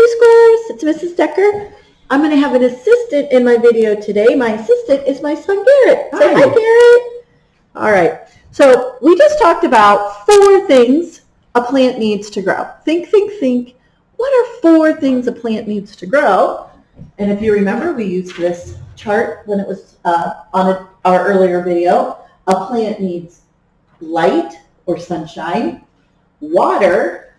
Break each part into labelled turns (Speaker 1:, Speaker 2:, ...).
Speaker 1: preschoolers, it's Mrs. Decker. I'm going to have an assistant in my video today. My assistant is my son Garrett. Say hi, Garrett. All right. So we just talked about 4 things a plant needs to grow. Think. What are 4 things a plant needs to grow? And if you remember, we used this chart when it was on our earlier video. A plant needs light or sunshine, water,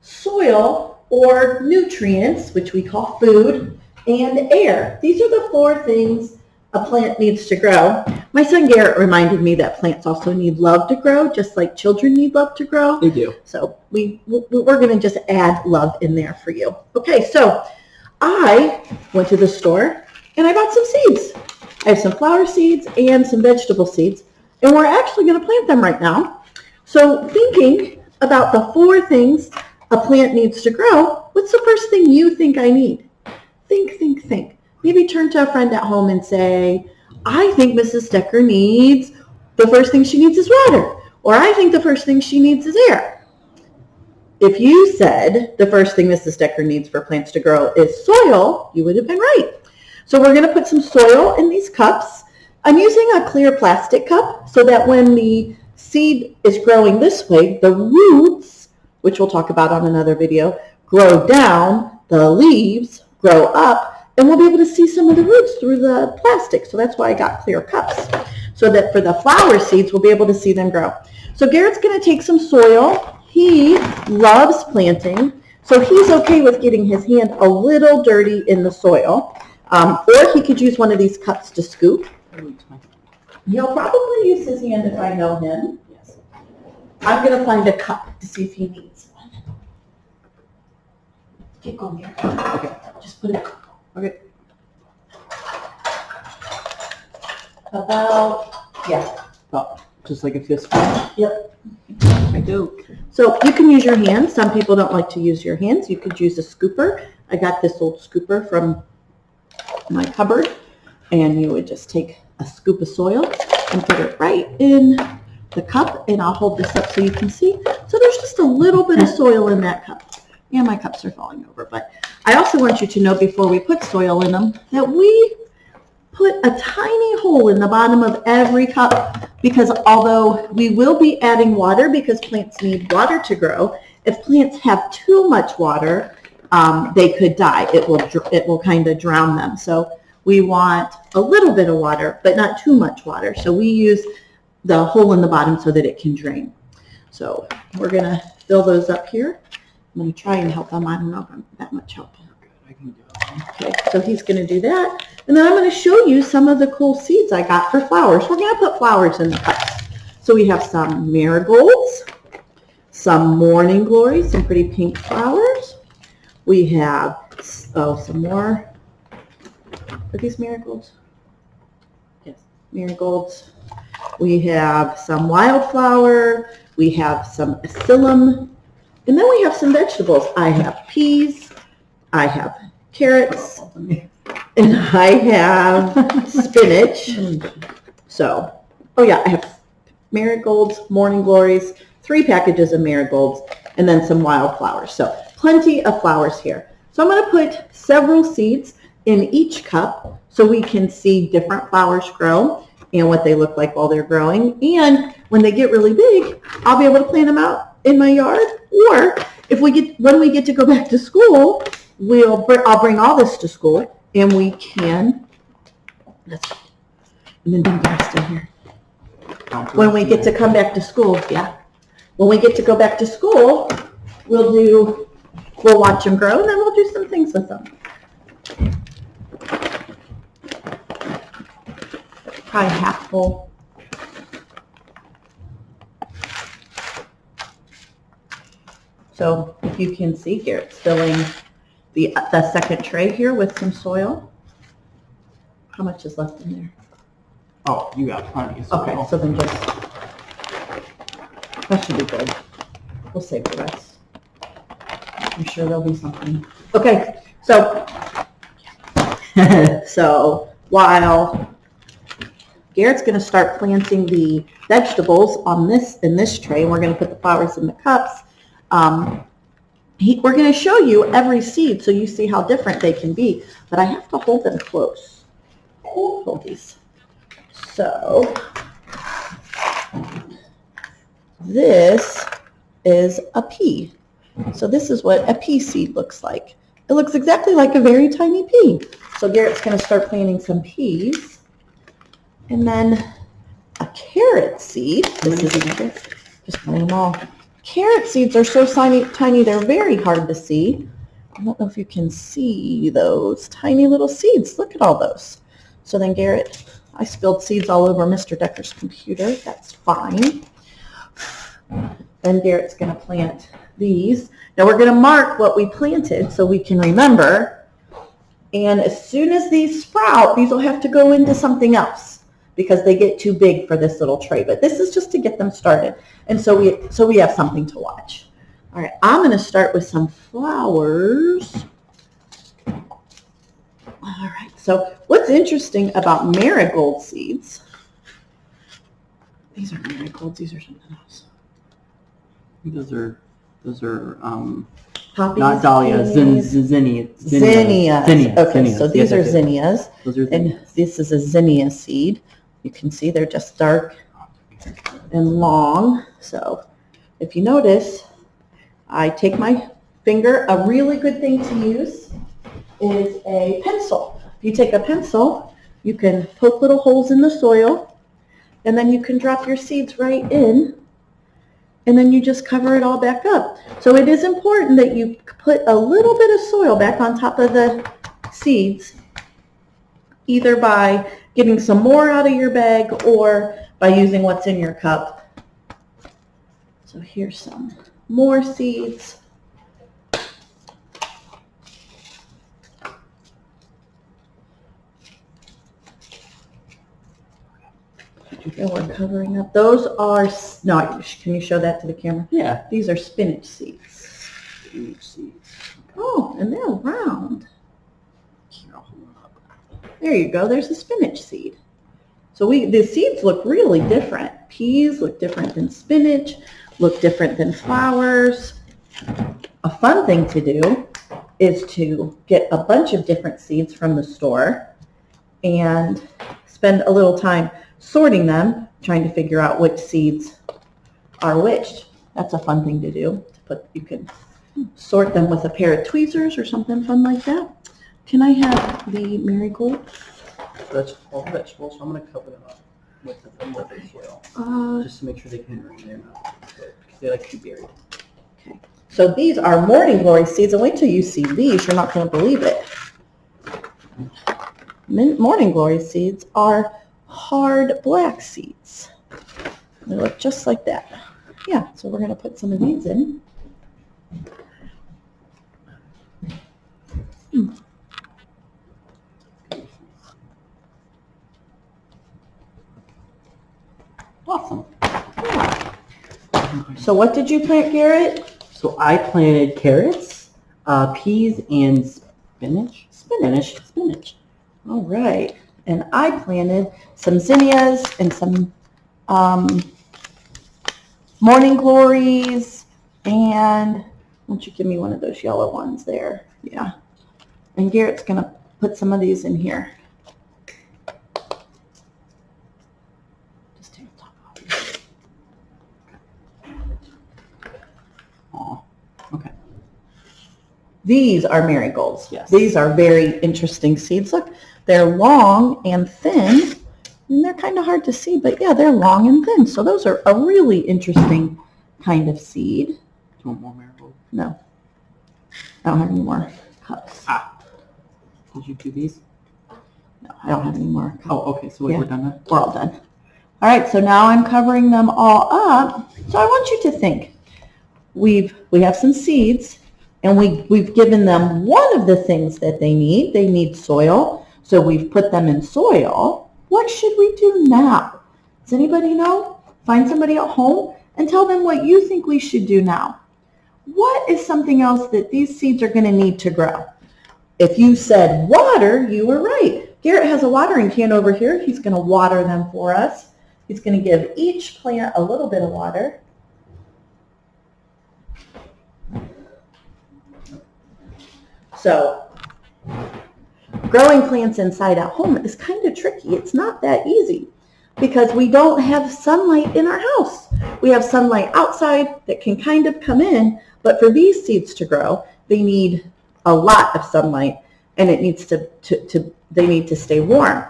Speaker 1: soil or nutrients, which we call food, and air. These are the 4 things a plant needs to grow. My son Garrett reminded me that plants also need love to grow, just like children need love to grow.
Speaker 2: They do.
Speaker 1: So we're going to just add love in there for you. Okay, so I went to the store and I bought some seeds. I have some flower seeds and some vegetable seeds, and we're actually going to plant them right now. So thinking about the 4 things a plant needs to grow, what's the first thing you think I need? Think. Maybe turn to a friend at home and say, I think Mrs. Decker needs, the first thing she needs is water. Or I think the first thing she needs is air. If you said the first thing Mrs. Decker needs for plants to grow is soil, you would have been right. So we're going to put some soil in these cups. I'm using a clear plastic cup so that when the seed is growing this way, the roots, which we'll talk about on another video, grow down, the leaves grow up, and we'll be able to see some of the roots through the plastic. So that's why I got clear cups, so that for the flower seeds, we'll be able to see them grow. So Garrett's going to take some soil. He loves planting, so he's okay with getting his hand a little dirty in the soil. Or he could use one of these cups to scoop. He'll probably use his hand if I know him. Yes. I'm going to find a cup to see if he needs one. Keep going here. Okay. Just put it. Okay.
Speaker 2: Oh, just like a fistful?
Speaker 1: Yep.
Speaker 2: I do.
Speaker 1: So you can use your hands. Some people don't like to use your hands. You could use a scooper. I got this old scooper from my cupboard, and you would just take a scoop of soil and put it right in the cup, and I'll hold this up so you can see. So there's just a little bit of soil in that cup. Yeah, my cups are falling over, but I also want you to know before we put soil in them that we put a tiny hole in the bottom of every cup, because although we will be adding water because plants need water to grow, if plants have too much water, they could die. It will kind of drown them. So we want a little bit of water, but not too much water. So we use the hole in the bottom so that it can drain. So we're going to fill those up here. I'm going to try and help him. I don't know if I'm that much help.
Speaker 2: I can do it.
Speaker 1: Okay, so he's going to do that. And then I'm going to show you some of the cool seeds I got for flowers. We're going to put flowers in the cups. So we have some marigolds, some morning glories, some pretty pink flowers. We have, some more. Are these marigolds? Yes, marigolds. We have some wildflower. We have some psyllium. And then we have some vegetables. I have peas. I have carrots. And I have spinach. So, I have marigolds, morning glories, 3 packages of marigolds, and then some wildflowers. So plenty of flowers here. So I'm going to put several seeds in each cup so we can see different flowers grow and what they look like while they're growing. And when they get really big, I'll be able to plant them out in my yard. Or when we get to go back to school, I'll bring all this to school, and we can. And then dump the rest in here. When we get to come back to school, when we get to go back to school, we'll watch them grow, and then we'll do some things with them. Probably half full. So if you can see, Garrett's filling the second tray here with some soil. How much is left in there?
Speaker 2: Oh, you got plenty of soil.
Speaker 1: Okay, so then that should be good. We'll save the rest. I'm sure there'll be something. Okay, so while Garrett's going to start planting the vegetables in this tray, and we're going to put the flowers in the cups. we're going to show you every seed so you see how different they can be, but I have to hold them close. Hold these. So this is a pea. So this is what a pea seed looks like. It looks exactly like a very tiny pea. So Garrett's going to start planting some peas. And then a carrot seed. This is just plant them all. Carrot seeds are so tiny, they're very hard to see. I don't know if you can see those tiny little seeds. Look at all those. So then Garrett, I spilled seeds all over Mr. Decker's computer. That's fine. Then Garrett's going to plant these. Now we're going to mark what we planted so we can remember. And as soon as these sprout, these will have to go into something else because they get too big for this little tray. But this is just to get them started. And so we have something to watch. All right, I'm going to start with some flowers. All right, so what's interesting about marigold seeds, these aren't marigolds, these are something else.
Speaker 2: Those are
Speaker 1: Poppies,
Speaker 2: not dahlias, zinnias.
Speaker 1: Okay, so these are zinnias.
Speaker 2: Those are
Speaker 1: and this is a zinnia seed. You can see they're just dark and long. So if you notice, I take my finger. A really good thing to use is a pencil. If you take a pencil, you can poke little holes in the soil, and then you can drop your seeds right in, and then you just cover it all back up. So it is important that you put a little bit of soil back on top of the seeds, either by getting some more out of your bag or by using what's in your cup. So here's some more seeds. And we're covering up. Those are, no, can you show that to the camera?
Speaker 2: Yeah.
Speaker 1: These are spinach seeds.
Speaker 2: Spinach seeds.
Speaker 1: Oh, and they're round. Here, I'll hold them up. There you go. There's a spinach seed. So the seeds look really different. Peas look different than spinach, look different than flowers. A fun thing to do is to get a bunch of different seeds from the store and spend a little time sorting them, trying to figure out which seeds are which. That's a fun thing to do. You can sort them with a pair of tweezers or something fun like that. Can I have the marigold?
Speaker 2: That's all vegetables, so I'm going to cover them up with the soil. Just to make sure they can remain because they like to be buried.
Speaker 1: Okay. So these are morning glory seeds, and wait till you see these. You're not going to believe it. Morning glory seeds are hard black seeds. They look just like that. Yeah, so we're going to put some of these in.
Speaker 2: Awesome.
Speaker 1: Yeah. So what did you plant, Garrett?
Speaker 2: So I planted carrots, peas, and spinach. Spinach.
Speaker 1: All right. And I planted some zinnias and some morning glories, and why don't you give me one of those yellow ones there? Yeah. And Garrett's going to put some of these in here. Just take the top off.
Speaker 2: Aw. Okay.
Speaker 1: These are marigolds.
Speaker 2: Yes.
Speaker 1: These are very interesting seeds. Look, they're long and thin, and they're kind of hard to see, but yeah, they're long and thin. So those are a really interesting kind of seed.
Speaker 2: Do you want more marigold?
Speaker 1: No, I don't have any more cups.
Speaker 2: Did you do these?
Speaker 1: No, I don't have any more cups.
Speaker 2: Oh, okay. So
Speaker 1: Yeah.
Speaker 2: we're done now?
Speaker 1: We're all done. All right, so now I'm covering them all up. So I want you to think. We have some seeds, and we've given them one of the things that they need. They need soil, so we've put them in soil. What should we do now? Does anybody know? Find somebody at home and tell them what you think we should do now. What is something else that these seeds are going to need to grow? If you said water, you were right. Garrett has a watering can over here. He's going to water them for us. He's going to give each plant a little bit of water. So growing plants inside at home is kind of tricky. It's not that easy because we don't have sunlight in our house. We have sunlight outside that can kind of come in, but for these seeds to grow, they need a lot of sunlight, and it needs they need to stay warm.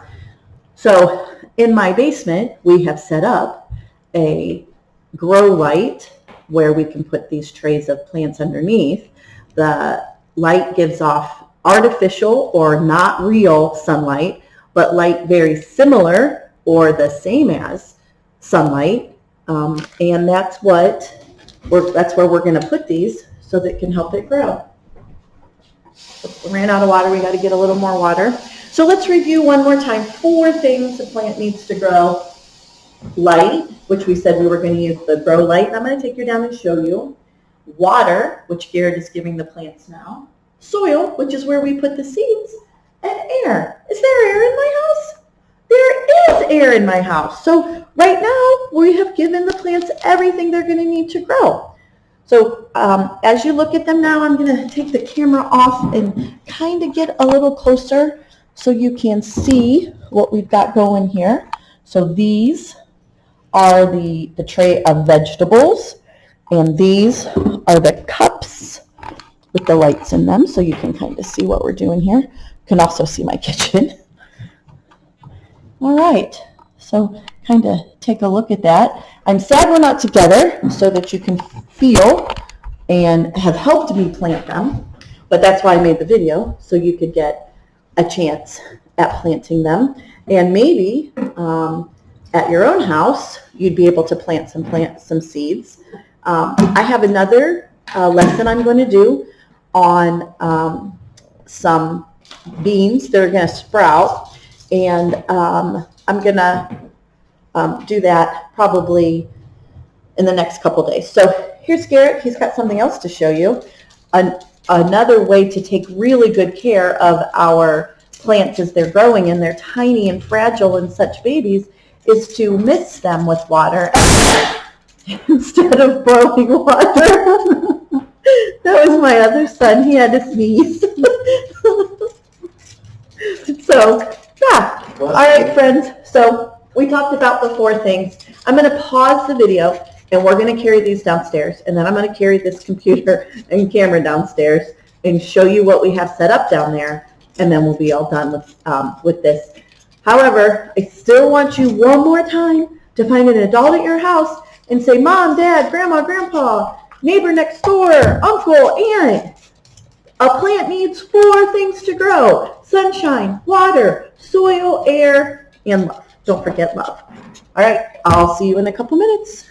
Speaker 1: So in my basement, we have set up a grow light where we can put these trays of plants underneath. The light gives off artificial or not real sunlight, but light very similar or the same as sunlight. And that's where we're going to put these so that it can help it grow. We ran out of water. We got to get a little more water. So let's review one more time. 4 things the plant needs to grow. Light, which we said we were going to use the grow light. And I'm going to take you down and show you. Water, which Garrett is giving the plants now. Soil, which is where we put the seeds. And air. Is there air in my house? There is air in my house. So right now, we have given the plants everything they're going to need to grow. So as you look at them now, I'm going to take the camera off and kind of get a little closer so you can see what we've got going here. So these are the tray of vegetables, and these are the cups with the lights in them, so you can kind of see what we're doing here. You can also see my kitchen. All right, so kind of take a look at that. I'm sad we're not together so that you can feel and have helped me plant them, but that's why I made the video, so you could get a chance at planting them. And maybe at your own house, you'd be able to plant some seeds. I have another lesson I'm going to do on some beans that are going to sprout, and I'm going to do that probably in the next couple days. So here's Garrett. He's got something else to show you. Another way to take really good care of our plants as they're growing and they're tiny and fragile and such babies is to mix them with water instead of boiling water. That was my other son. He had to sneeze. So, yeah. All right, friends. So we talked about the 4 things. I'm going to pause the video, and we're going to carry these downstairs, and then I'm going to carry this computer and camera downstairs and show you what we have set up down there, and then we'll be all done with this. However, I still want you one more time to find an adult at your house and say, Mom, Dad, Grandma, Grandpa, neighbor next door, uncle, aunt. A plant needs 4 things to grow: sunshine, water, soil, air, and love. Don't forget love. All right, I'll see you in a couple minutes.